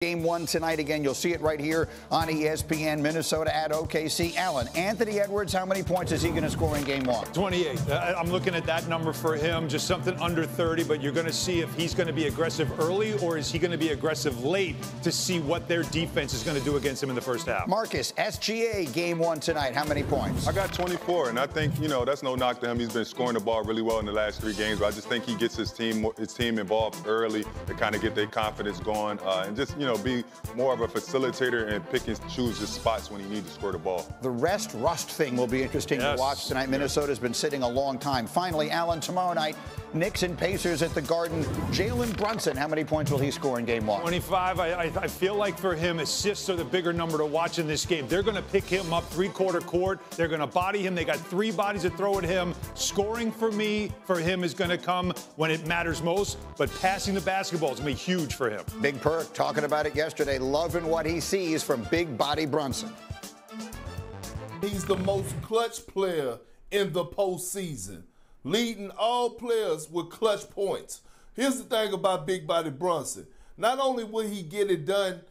Game 1 tonight. Again, you'll see it right here on ESPN. Minnesota at OKC. Allen, Anthony Edwards, how many points is he going to score in Game 1? 28. I'm looking at that number for him, just something under 30, but you're going to see if he's going to be aggressive early or is he going to be aggressive late to see what their defense is going to do against him in the first half. Marcus, SGA, Game 1 tonight. How many points? I got 24, and I think, that's no knock to him. He's been scoring the ball really well in the last 3 games, but I just think he gets his team involved early to kind of get their confidence going and just, be more of a facilitator and pick and choose his spots when he needs to score the ball. The rest thing will be interesting to watch tonight. Minnesota's been sitting a long time. Finally, Allen, tomorrow night, Knicks and Pacers at the Garden. Jalen Brunson, how many points will he score in Game 1? 25. I feel like for him, assists are the bigger number to watch in this game. They're going to pick him up three-quarter court. They're going to body him. They got 3 bodies to throw at him. Scoring for him is going to come when it matters most, but passing the basketball is going to be huge for him. Big Perk talking about it yesterday, loving what he sees from big body Brunson. He's the most clutch player in the postseason, leading all players with clutch points. Here's the thing about big body Brunson. Not only will he get it done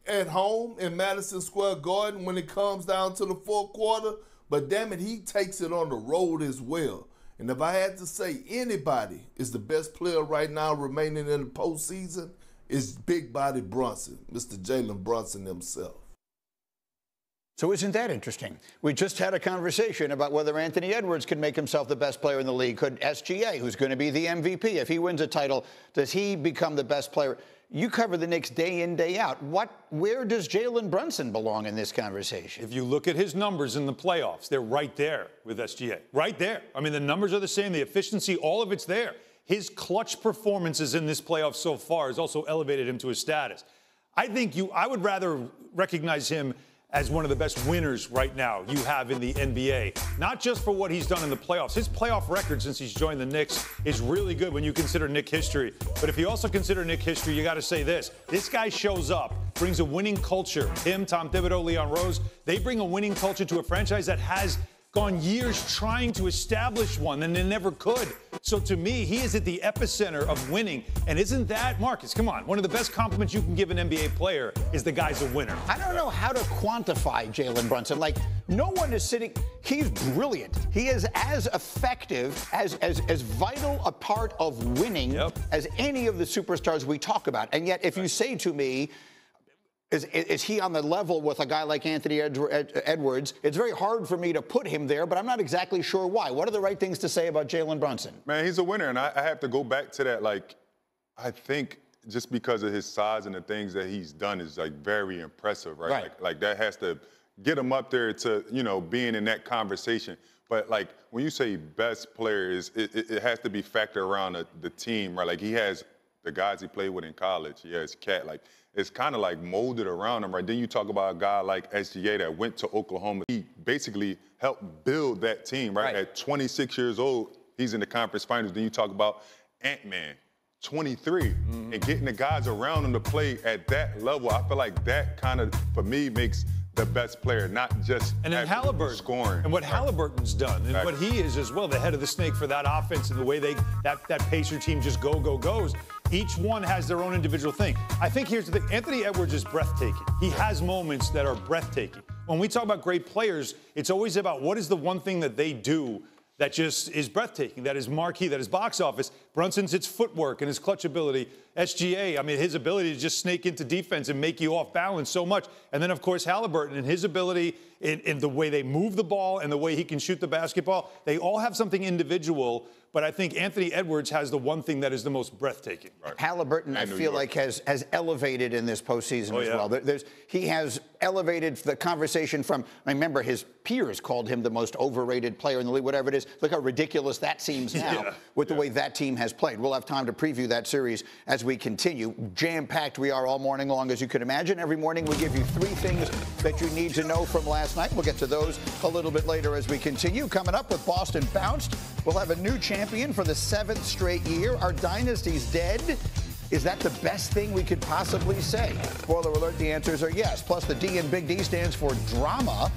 at home in Madison Square Garden when it comes down to the fourth quarter, but damn it, he takes it on the road as well. And if I had to say anybody is the best player right now remaining in the postseason, it's big body Brunson, Mr. Jalen Brunson himself. So isn't that interesting? We just had a conversation about whether Anthony Edwards can make himself the best player in the league. Could SGA, who's going to be the MVP, if he wins a title, does he become the best player? You cover the Knicks day in, day out. Where does Jalen Brunson belong in this conversation? If you look at his numbers in the playoffs, they're right there with SGA. Right there. I mean, the numbers are the same. The efficiency, all of it's there. His clutch performances in this playoff so far has also elevated him to his status. I would rather recognize him as one of the best winners right now you have in the NBA. Not just for what he's done in the playoffs. His playoff record since he's joined the Knicks is really good when you consider Knick history. But if you also consider Knick history, you got to say this. This guy shows up, brings a winning culture. Him, Tom Thibodeau, Leon Rose, they bring a winning culture to a franchise that has gone years trying to establish one, and they never could. So to me, he is at the epicenter of winning. And isn't that, Marcus, come on, one of the best compliments you can give an NBA player is the guy's a winner. I don't know how to quantify Jalen Brunson. Like, no one is sitting, he's brilliant. He is as effective, as vital a part of winning as any of the superstars we talk about. And yet, if you say to me, is he on the level with a guy like Anthony Edwards? It's very hard for me to put him there, but I'm not exactly sure why. What are the right things to say about Jalen Brunson? Man, he's a winner, and I have to go back to that. Like, I think just because of his size and the things that he's done is, like, very impressive, right? Like that has to get him up there to, being in that conversation. But, like, when you say best player, it has to be factored around the team, right? Like, he has the guys he played with in college. He has Cat, like, it's kind of like molded around him, right? Then you talk about a guy like SGA that went to Oklahoma. He basically helped build that team, right? At 26 years old, he's in the conference finals. Then you talk about Ant-Man, 23, and getting the guys around him to play at that level. I feel like that kind of, for me, makes the best player, not just scoring. And what Halliburton's done, and what he is as well, the head of the snake for that offense and the way that Pacer team just goes. Each one has their own individual thing. I think here's the thing. Anthony Edwards is breathtaking. He has moments that are breathtaking. When we talk about great players, it's always about what is the one thing that they do that just is breathtaking, that is marquee, that is box office. Brunson's its footwork and his clutch ability. SGA, I mean, his ability to just snake into defense and make you off balance so much. And then, of course, Halliburton and his ability in the way they move the ball and the way he can shoot the basketball. They all have something individual, but I think Anthony Edwards has the one thing that is the most breathtaking. Halliburton, I feel like, has elevated in this postseason as well. He has elevated the conversation from, I remember his peers called him the most overrated player in the league, whatever it is. Look how ridiculous that seems now with the way that team has played. We'll have time to preview that series as we continue. Jam-packed we are all morning long, as you can imagine. Every morning we give you 3 things that you need to know from last night. We'll get to those a little bit later as we continue. Coming up with Boston Bounced, we'll have a new champion for the 7th straight year. Our dynasty's dead. Is that the best thing we could possibly say? Spoiler alert, the answers are yes. Plus, the D in Big D stands for drama.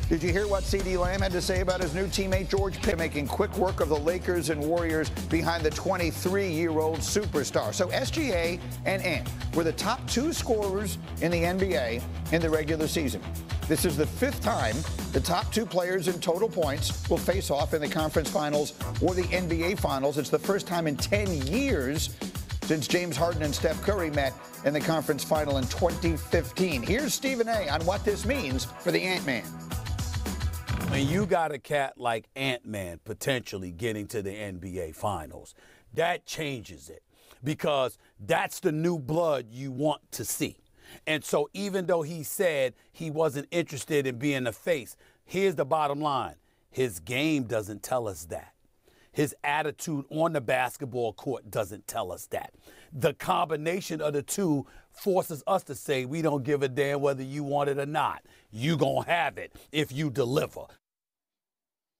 Did you hear what C.D. Lamb had to say about his new teammate George Pitt making quick work of the Lakers and Warriors behind the 23-year-old superstar? So SGA and Ant were the top 2 scorers in the NBA in the regular season. This is the 5th time the top 2 players in total points will face off in the conference finals or the NBA finals. It's the first time in 10 years since James Harden and Steph Curry met in the conference final in 2015. Here's Stephen A. on what this means for the Ant-Man. When you got a cat like Ant-Man potentially getting to the NBA Finals, that changes it because that's the new blood you want to see. And so even though he said he wasn't interested in being a face, here's the bottom line. His game doesn't tell us that. His attitude on the basketball court doesn't tell us that. The combination of the two forces us to say we don't give a damn whether you want it or not. You gonna have it if you deliver.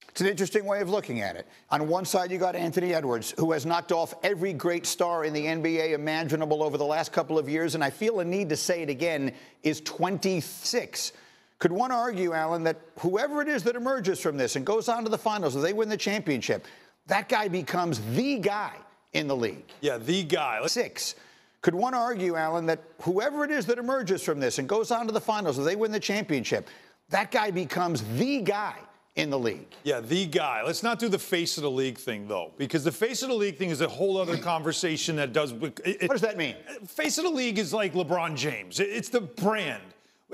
It's an interesting way of looking at it. On one side, you got Anthony Edwards, who has knocked off every great star in the NBA imaginable over the last couple of years, and I feel a need to say it again, is 26. Could one argue, Alan, that whoever it is that emerges from this and goes on to the finals, or they win the championship, that guy becomes the guy in the league? Yeah, the guy. 6. Could one argue, Alan, that whoever it is that emerges from this and goes on to the finals, or they win the championship, that guy becomes the guy in the league? Yeah, the guy. Let's not do the face of the league thing, though, because the face of the league thing is a whole other conversation that does. What does that mean? Face of the league is like LeBron James. It's the brand.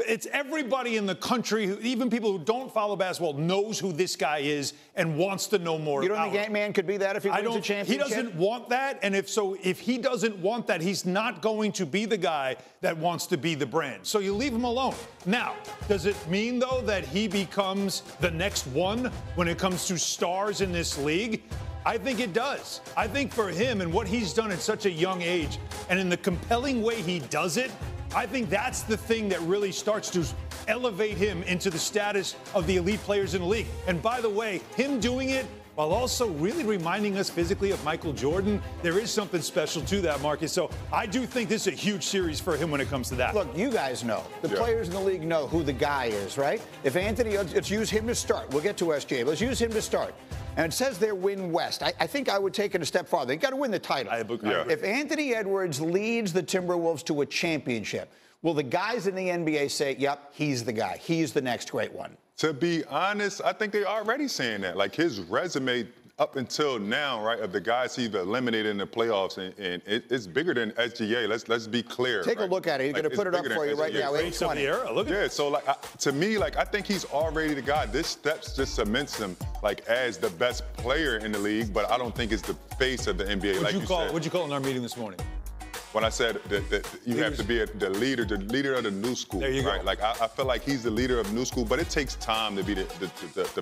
It's everybody in the country, even people who don't follow basketball, knows who this guy is and wants to know more about him. You don't think Ant-Man could be that if he wins a championship? He doesn't want that, and if he doesn't want that, he's not going to be the guy that wants to be the brand. So you leave him alone. Now, does it mean, though, that he becomes the next one when it comes to stars in this league? I think it does. I think for him and what he's done at such a young age and in the compelling way he does it, I think that's the thing that really starts to elevate him into the status of the elite players in the league. And by the way, him doing it while also really reminding us physically of Michael Jordan, there is something special to that, Marcus. So I do think this is a huge series for him when it comes to that. Look, you guys know. The players in the league know who the guy is, right? If Anthony, let's use him to start. We'll get to SGA, but let's use him to start. And it says they're win West. I think I would take it a step farther. They've got to win the title. If Anthony Edwards leads the Timberwolves to a championship, will the guys in the NBA say, yep, he's the guy. He's the next great one? To be honest, I think they're already saying that. Like, his resume up until now, right, of the guys he's eliminated in the playoffs, and it's bigger than SGA. Let's be clear. Take a look at it. He's going to put it up for you right now. 820. Look at it. So, like, to me, like, I think he's already the guy. This steps just cements him, like, as the best player in the league, but I don't think it's the face of the NBA. What'd you call in our meeting this morning? When I said that you have to be the leader of the new school, there you right? Go. Like, I feel like he's the leader of new school, but it takes time to be the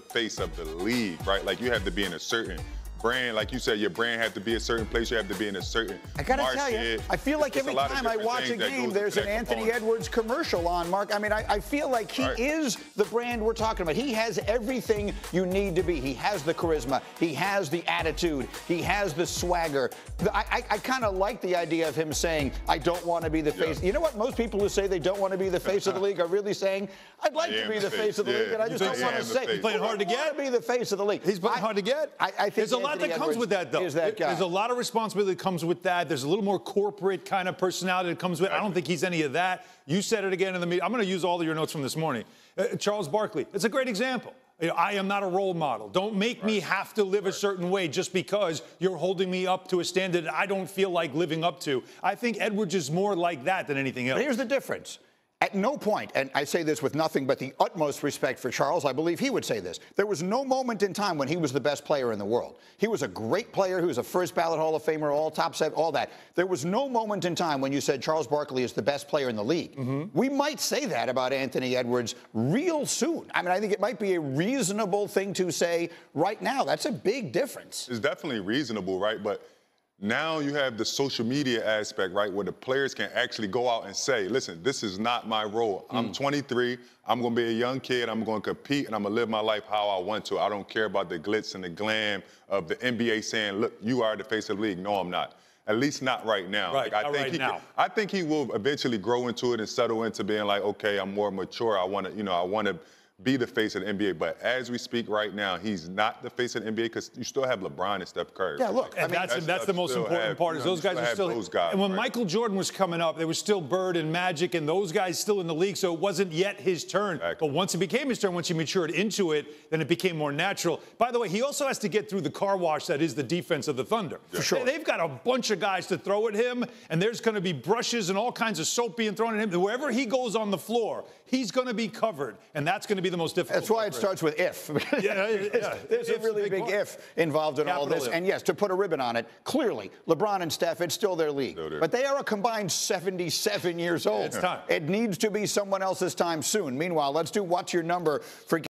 face of the league, right? Like, you have to be in a certain brand. Like you said, your brand has to be a certain place. You have to be in a certain I got to tell you, I feel like every time I watch a game, there's an Anthony Edwards commercial on, Mark. I mean, I feel like he is the brand we're talking about. He has everything you need to be. He has the charisma. He has the attitude. He has the swagger. I kind of like the idea of him saying, I don't want to be the face. You know what? Most people who say they don't want to be the face of the league are really saying, I'd like to be the face of the league, and I just don't want to say. He's playing hard to get? I want to be the face of the league. He's playing hard to get? I think there's a lot that comes with that, though. There's a lot of responsibility that comes with that. There's a little more corporate kind of personality that comes with it. I don't think he's any of that. You said it again in the meeting. I'm going to use all of your notes from this morning. Charles Barkley, it's a great example. I am not a role model. Don't make me have to live a certain way just because you're holding me up to a standard I don't feel like living up to. I think Edwards is more like that than anything else. But here's the difference. At no point, and I say this with nothing but the utmost respect for Charles, I believe he would say this, there was no moment in time when he was the best player in the world. He was a great player. He was a first ballot Hall of Famer, all top set, all that. There was no moment in time when you said Charles Barkley is the best player in the league. We might say that about Anthony Edwards real soon. I mean, I think it might be a reasonable thing to say right now. That's a big difference. It's definitely reasonable, right? But now you have the social media aspect, right, where the players can actually go out and say, listen, this is not my role. I'm 23. I'm going to be a young kid. I'm going to compete, and I'm going to live my life how I want to. I don't care about the glitz and the glam of the NBA saying, look, you are the face of the league. No, I'm not. At least not right now. Right, I think he will eventually grow into it and settle into being like, okay, I'm more mature. I want to be the face of the NBA. But as we speak right now, he's not the face of the NBA because you still have LeBron and Steph Curry. Yeah, look, and that's the most important part. Is those guys are still. And when Michael Jordan was coming up, there was still Bird and Magic and those guys still in the league, so it wasn't yet his turn. Exactly. But once it became his turn, once he matured into it, then it became more natural. By the way, he also has to get through the car wash that is the defense of the Thunder. For sure. They've got a bunch of guys to throw at him, and there's going to be brushes and all kinds of soap being thrown at him. Wherever he goes on the floor, he's going to be covered, and that's going to be the most difficult. That's why it starts with if. There's a really big if involved in all this. And yes, to put a ribbon on it, clearly, LeBron and Steph, it's still their league. But they are a combined 77 years old. It's time. It needs to be someone else's time soon. Meanwhile, let's do What's Your Number for